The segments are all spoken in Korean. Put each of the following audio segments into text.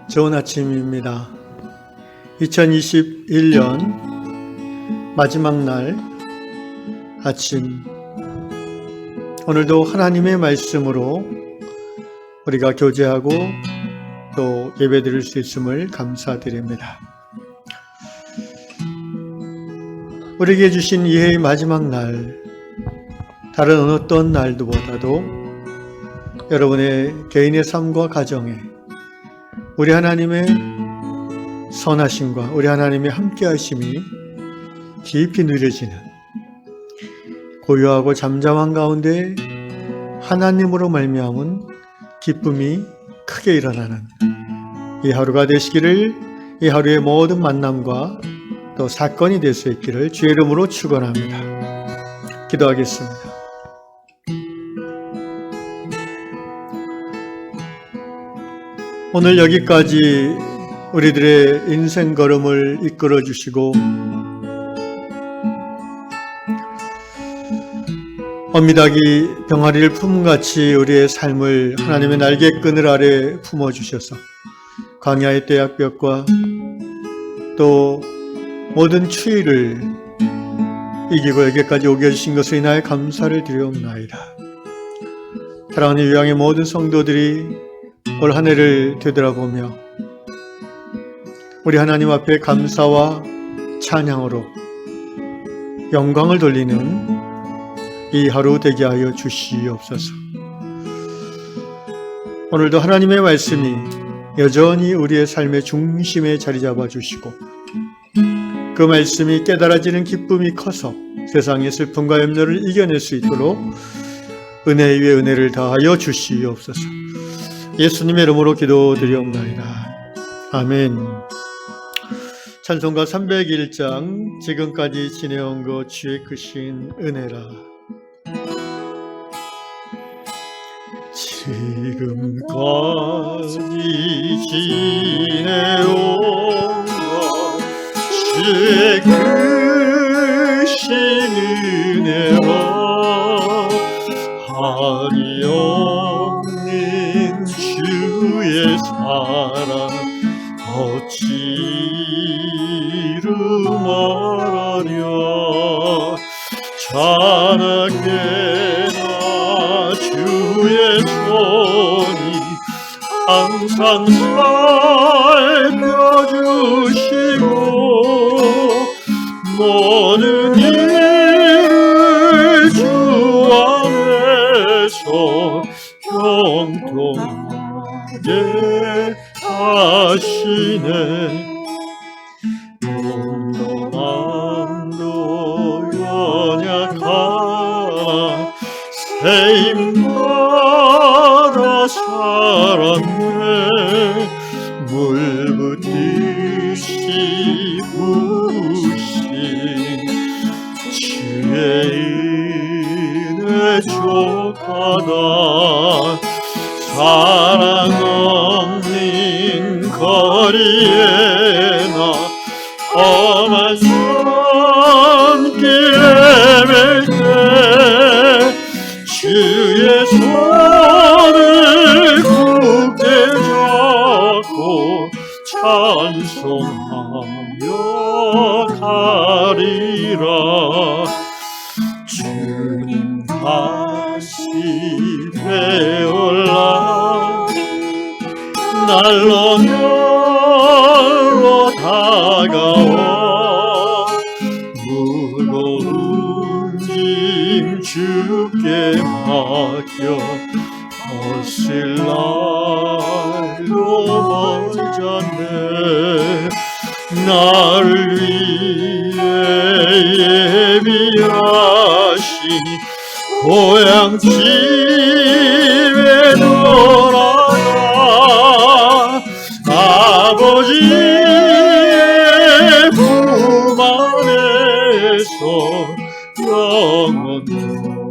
좋은 아침입니다. 2021년 마지막 날 아침, 오늘도 하나님의 말씀으로 우리가 교제하고 또 예배드릴 수 있음을 감사드립니다. 우리에게 주신 이해의 마지막 날, 다른 어떤 날보다도 여러분의 개인의 삶과 가정에 우리 하나님의 선하심과 우리 하나님의 함께하심이 깊이 누려지는, 고요하고 잠잠한 가운데 하나님으로 말미암은 기쁨이 크게 일어나는 이 하루가 되시기를, 이 하루의 모든 만남과 또 사건이 될 수 있기를 주의 이름으로 축원합니다. 기도하겠습니다. 오늘 여기까지 우리들의 인생 걸음을 이끌어 주시고 어미닭이 병아리를 품같이 우리의 삶을 하나님의 날개끈을 아래 품어주셔서 광야의 떼약볕과 또 모든 추위를 이기고 여기까지 오게 해주신 것을 인하여 감사를 드리옵나이다. 사랑하는 유양의 모든 성도들이 올 한 해를 되돌아보며 우리 하나님 앞에 감사와 찬양으로 영광을 돌리는 이 하루 되게 하여 주시옵소서. 오늘도 하나님의 말씀이 여전히 우리의 삶의 중심에 자리 잡아 주시고 그 말씀이 깨달아지는 기쁨이 커서 세상의 슬픔과 염려를 이겨낼 수 있도록 은혜 위에 은혜를 다하여 주시옵소서. 예수님의 이름으로 기도드리옵나이다. 아멘. 찬송가 301장 지금까지 지내온 것 주의 크신 은혜라. 지금까지 지내온 것 주의 크신 은혜라. 한이 없는 주의 사랑 어찌로 말하랴. 자나게나 주의 손이 항상 살펴주시고 모든 일을 주 안에서 형통하게 하시네. 몸도 마음도 연약하나 새 힘 받아 살았네. 물 붓듯이 부으신 주의 은혜 족하다. 사랑 없는 거리에 나 험한 손길에 맬 때 주의 손을 굳게 잡고 찬송하며 가리라. 주님 다시 되올라 날로 날로 다가와 무거운 짐 주께 맡겨 벗을 날도 먼저네. 나를 위해 예비하신 고향 집에 돌아가 아버지의 품 안에서 영원토록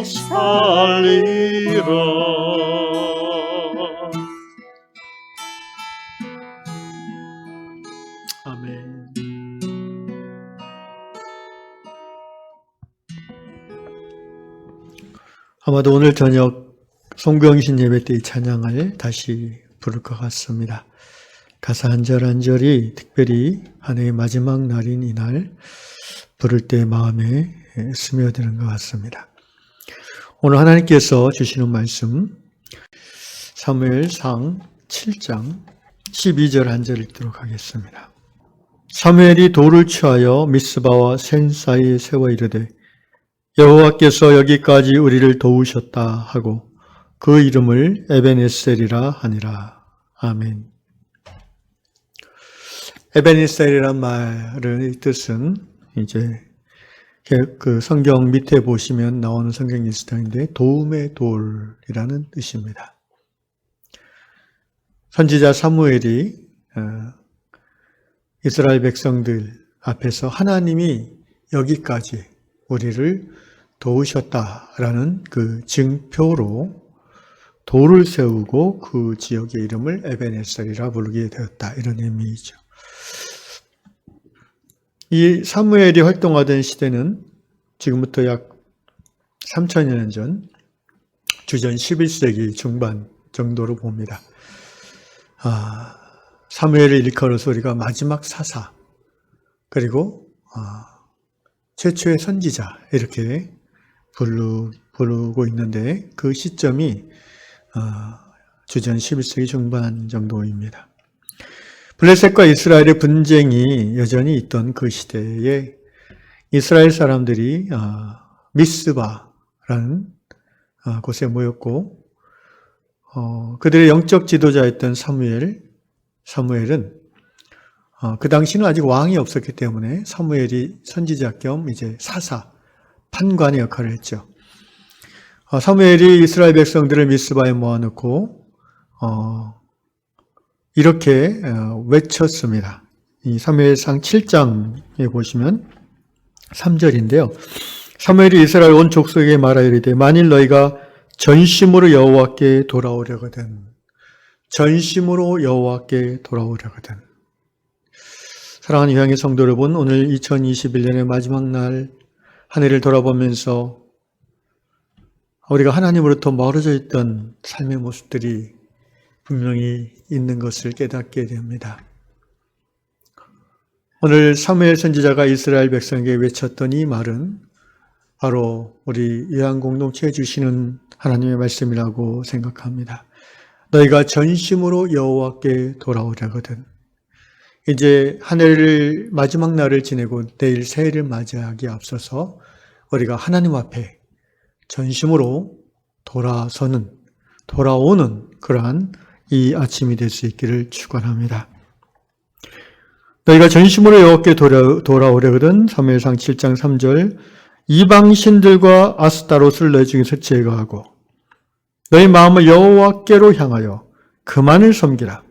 살리라. 아멘. 아마도 오늘 저녁 송병신 예배 때 이 찬양을 다시 부를 것 같습니다. 가사 한 절 한 절이 특별히 한 해의 마지막 날인 이날 부를 때 마음에 스며드는 것 같습니다. 오늘 하나님께서 주시는 말씀 사무엘상 7장 12절 한 절 읽도록 하겠습니다. 사무엘이 돌을 취하여 미스바와 센 사이에 세워 이르되 여호와께서 여기까지 우리를 도우셨다 하고 그 이름을 에벤에셀이라 하니라. 아멘. 에벤에셀이란 말의 뜻은 이제 그 성경 밑에 보시면 나오는 성경이 있을 텐데 도움의 돌이라는 뜻입니다. 선지자 사무엘이 이스라엘 백성들 앞에서 하나님이 여기까지 우리를 도우셨다라는 그 증표로 돌을 세우고 그 지역의 이름을 에벤에셀이라 부르게 되었다. 이런 의미이죠. 이 사무엘이 활동하던 시대는 지금부터 약 3000여 년 전 주전 11세기 중반 정도로 봅니다. 사무엘을 일컬어서 우리가 마지막 사사 그리고 최초의 선지자 이렇게 부르고 있는데 그 시점이 주전 11세기 중반 정도입니다. 블레셋과 이스라엘의 분쟁이 여전히 있던 그 시대에 이스라엘 사람들이 미스바라는 곳에 모였고 그들의 영적 지도자였던 사무엘은 그 당시는 아직 왕이 없었기 때문에 사무엘이 선지자 겸 이제 사사, 판관의 역할을 했죠. 사무엘이 이스라엘 백성들을 미스바에 모아놓고 이렇게 외쳤습니다. 이 사무엘상 7장에 보시면 3절인데요. 사무엘이 이스라엘 온 족속에게 말하이르되 만일 너희가 전심으로 여호와께 돌아오려거든 전심으로 여호와께 돌아오려거든. 사랑하는 유향의 성도 여러분, 오늘 2021년의 마지막 날 한 해를 돌아보면서 우리가 하나님으로부터 멀어져 있던 삶의 모습들이 분명히 있는 것을 깨닫게 됩니다. 오늘 사무엘 선지자가 이스라엘 백성에게 외쳤던 이 말은 바로 우리 요한 공동체에 주시는 하나님의 말씀이라고 생각합니다. 너희가 전심으로 여호와께 돌아오려거든. 이제 한 해를 마지막 날을 지내고 내일 새해를 맞이하기에 앞서서 우리가 하나님 앞에 전심으로 돌아오는 그러한 이 아침이 될 수 있기를 축원합니다. 너희가 전심으로 여호와께 돌아오려거든. 사무엘상 7장 3절 이방 신들과 아스타롯을 너희 중에서 제거하고 너희 마음을 여호와께로 향하여 그만을 섬기라.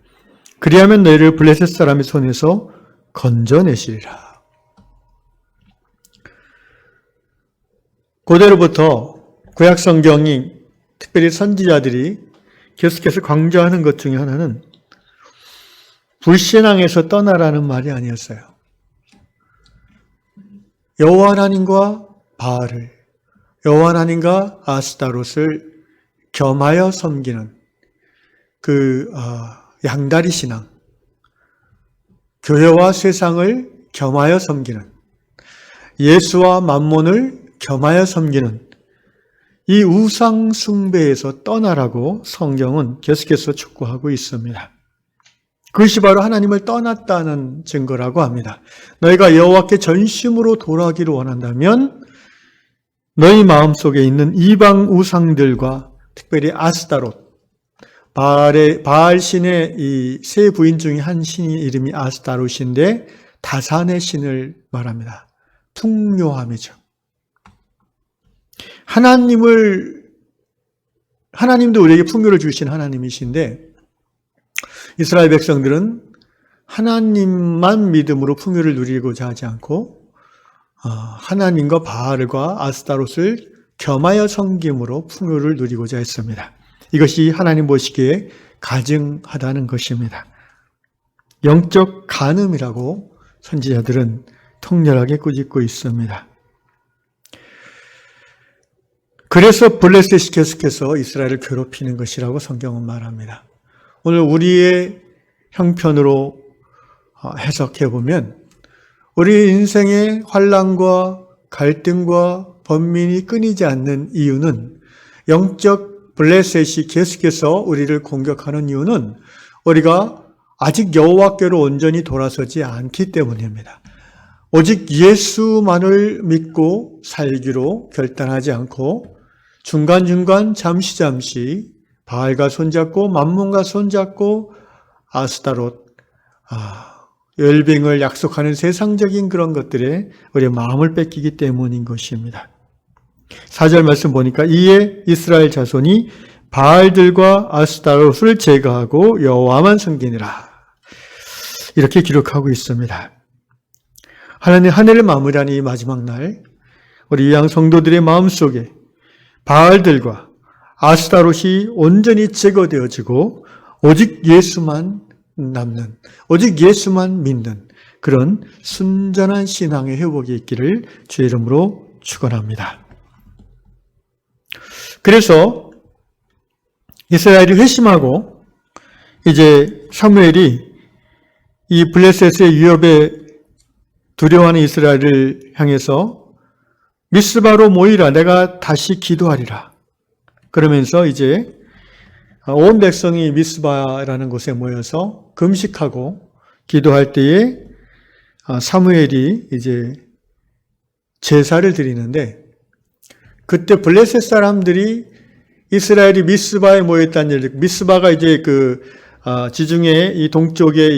그리하면 너희를 블레셋 사람의 손에서 건져내시리라. 고대로부터 구약 성경이 특별히 선지자들이 계속해서 강조하는 것 중에 하나는 불신앙에서 떠나라는 말이 아니었어요. 여호와 하나님과 바알을, 여호와 하나님과 아스타롯을 겸하여 섬기는 그 양다리 신앙, 교회와 세상을 겸하여 섬기는, 예수와 만몬을 겸하여 섬기는 이 우상 숭배에서 떠나라고 성경은 계속해서 촉구하고 있습니다. 그것이 바로 하나님을 떠났다는 증거라고 합니다. 너희가 여호와께 전심으로 돌아가기를 원한다면 너희 마음속에 있는 이방 우상들과 특별히 아스타롯, 바알 신의 이 세 부인 중에 한 신이 이름이 아스타롯인데 다산의 신을 말합니다. 풍요함이죠. 하나님도 우리에게 풍요를 주신 하나님이신데 이스라엘 백성들은 하나님만 믿음으로 풍요를 누리고자 하지 않고 하나님과 바알과 아스타롯을 겸하여 섬김으로 풍요를 누리고자 했습니다. 이것이 하나님 보시기에 가증하다는 것입니다. 영적 간음이라고 선지자들은 통렬하게 꾸짖고 있습니다. 그래서 블레셋이 계속해서 이스라엘을 괴롭히는 것이라고 성경은 말합니다. 오늘 우리의 형편으로 해석해보면 우리 인생의 환난과 갈등과 번민이 끊이지 않는 이유는, 영적 블레셋이 계속해서 우리를 공격하는 이유는 우리가 아직 여호와께로 온전히 돌아서지 않기 때문입니다. 오직 예수만을 믿고 살기로 결단하지 않고 중간중간 잠시 바알과 손잡고 만몬과 손잡고 아스타롯, 열빙을 약속하는 세상적인 그런 것들에 우리의 마음을 뺏기기 때문인 것입니다. 4절 말씀 보니까 이에 이스라엘 자손이 바알들과 아스타롯을 제거하고 여호와만 섬기니라, 이렇게 기록하고 있습니다. 하나님 한 해를 마무리하는 이 마지막 날, 우리 이양 성도들의 마음속에 바알들과 아스타롯이 온전히 제거되어지고 오직 예수만 남는, 오직 예수만 믿는 그런 순전한 신앙의 회복이 있기를 주의 이름으로 축원합니다. 그래서 이스라엘이 회심하고 이제 사무엘이 이 블레셋의 위협에 두려워하는 이스라엘을 향해서 미스바로 모이라, 내가 다시 기도하리라. 그러면서 이제 온 백성이 미스바라는 곳에 모여서 금식하고 기도할 때에 사무엘이 이제 제사를 드리는데, 그때 블레셋 사람들이 이스라엘이 미스바에 모였다는 일, 미스바가 이제 지중해 이 동쪽에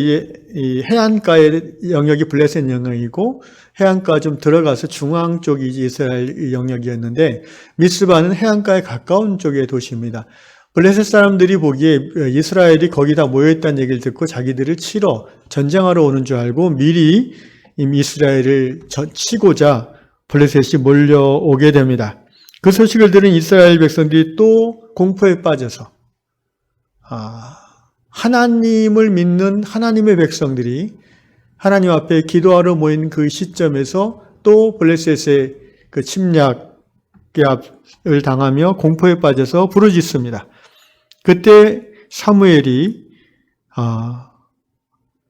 이 해안가의 영역이 블레셋 영역이고, 해안가 좀 들어가서 중앙 쪽이 이스라엘 영역이었는데, 미스바는 해안가에 가까운 쪽의 도시입니다. 블레셋 사람들이 보기에 이스라엘이 거기다 모여있다는 얘기를 듣고 자기들을 치러 전쟁하러 오는 줄 알고 미리 이스라엘을 치고자 블레셋이 몰려오게 됩니다. 그 소식을 들은 이스라엘 백성들이 또 공포에 빠져서 하나님을 믿는 하나님의 백성들이 하나님 앞에 기도하러 모인 그 시점에서 또 블레셋의 그 침략을 당하며 공포에 빠져서 부르짖습니다. 그때 사무엘이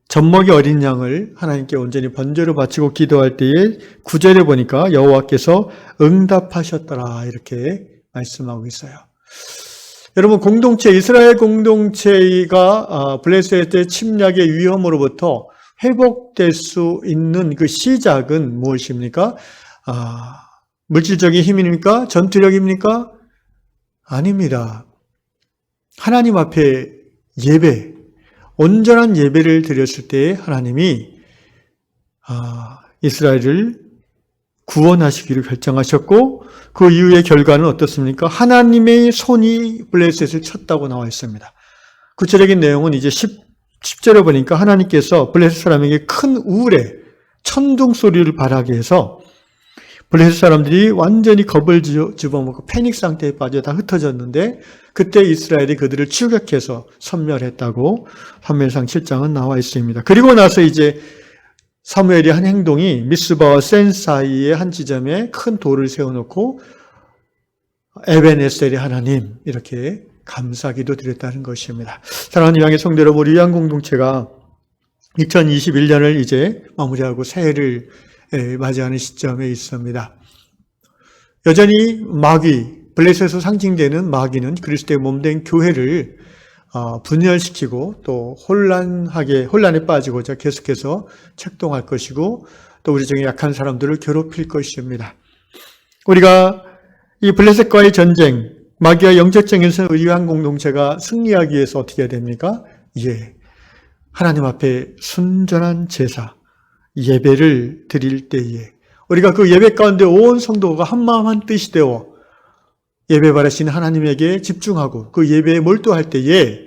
젖먹이 어린 양을 하나님께 온전히 번제로 바치고 기도할 때에 9절에 보니까 여호와께서 응답하셨더라, 이렇게 말씀하고 있어요. 여러분, 이스라엘 공동체가 블레셋의 침략의 위험으로부터 회복될 수 있는 그 시작은 무엇입니까? 물질적인 힘입니까? 전투력입니까? 아닙니다. 하나님 앞에 예배, 온전한 예배를 드렸을 때 하나님이 이스라엘을 구원하시기로 결정하셨고, 그 이후의 결과는 어떻습니까? 하나님의 손이 블레셋을 쳤다고 나와 있습니다. 구체적인 내용은 이제 10절에 보니까 하나님께서 블레셋 사람에게 큰 우울에 천둥 소리를 발하게 해서 블레셋 사람들이 완전히 겁을 집어먹고 패닉 상태에 빠져 다 흩어졌는데, 그때 이스라엘이 그들을 추격해서 섬멸했다고 사무엘상 7장은 나와 있습니다. 그리고 나서 이제 사무엘이 한 행동이 미스바와 센 사이의 한 지점에 큰 돌을 세워놓고 에벤에셀의 하나님, 이렇게 감사기도 드렸다는 것입니다. 사랑하는 양의 성도 여러분, 우리 위안 공동체가 2021년을 이제 마무리하고 새해를 맞이하는 시점에 있습니다. 여전히 블레셋에서 상징되는 마귀는 그리스도의 몸된 교회를 분열시키고 또 혼란에 빠지고자 계속해서 책동할 것이고, 또 우리 중에 약한 사람들을 괴롭힐 것입니다. 우리가 이 블레셋과의 전쟁, 마귀와 영적 전쟁에서 위안 공동체가 승리하기 위해서 어떻게 해야 됩니까? 하나님 앞에 순전한 제사, 예배를 드릴 때에 우리가 그 예배 가운데 온 성도가 한마음 한뜻이 되어 예배 받으신 하나님에게 집중하고 그 예배에 몰두할 때에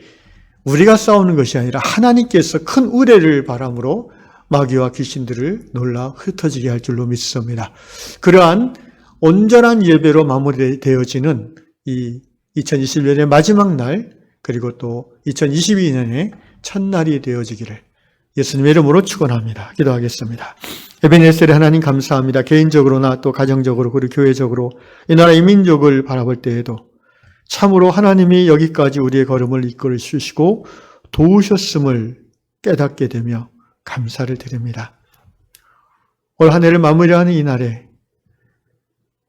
우리가 싸우는 것이 아니라 하나님께서 큰 의뢰를 바람으로 마귀와 귀신들을 놀라 흩어지게 할 줄로 믿습니다. 그러한 온전한 예배로 마무리되어지는 이 2021년의 마지막 날, 그리고 또 2022년의 첫날이 되어지기를 예수님의 이름으로 축원합니다. 기도하겠습니다. 에베네셀의 하나님 감사합니다. 개인적으로나 또 가정적으로 그리고 교회적으로 이 나라 이민족을 바라볼 때에도 참으로 하나님이 여기까지 우리의 걸음을 이끌어 주시고 도우셨음을 깨닫게 되며 감사를 드립니다. 올 한 해를 마무리하는 이 날에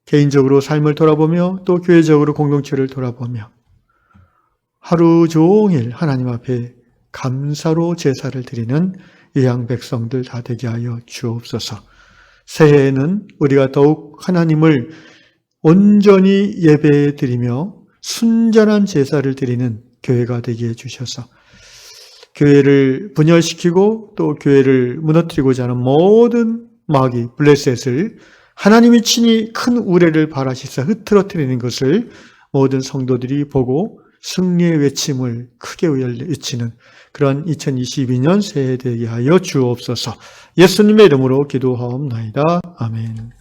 개인적으로 삶을 돌아보며 또 교회적으로 공동체를 돌아보며 하루 종일 하나님 앞에 감사로 제사를 드리는 예양 백성들 다 되게 하여 주옵소서. 새해에는 우리가 더욱 하나님을 온전히 예배해 드리며 순전한 제사를 드리는 교회가 되게 해주셔서 교회를 분열시키고 또 교회를 무너뜨리고자 하는 모든 마귀 블레셋을 하나님이 친히 큰 우레를 발하시사 흐트러뜨리는 것을 모든 성도들이 보고 승리의 외침을 크게 외치는 그런 2022년 새해 되게 하여 주옵소서. 예수님의 이름으로 기도하옵나이다. 아멘.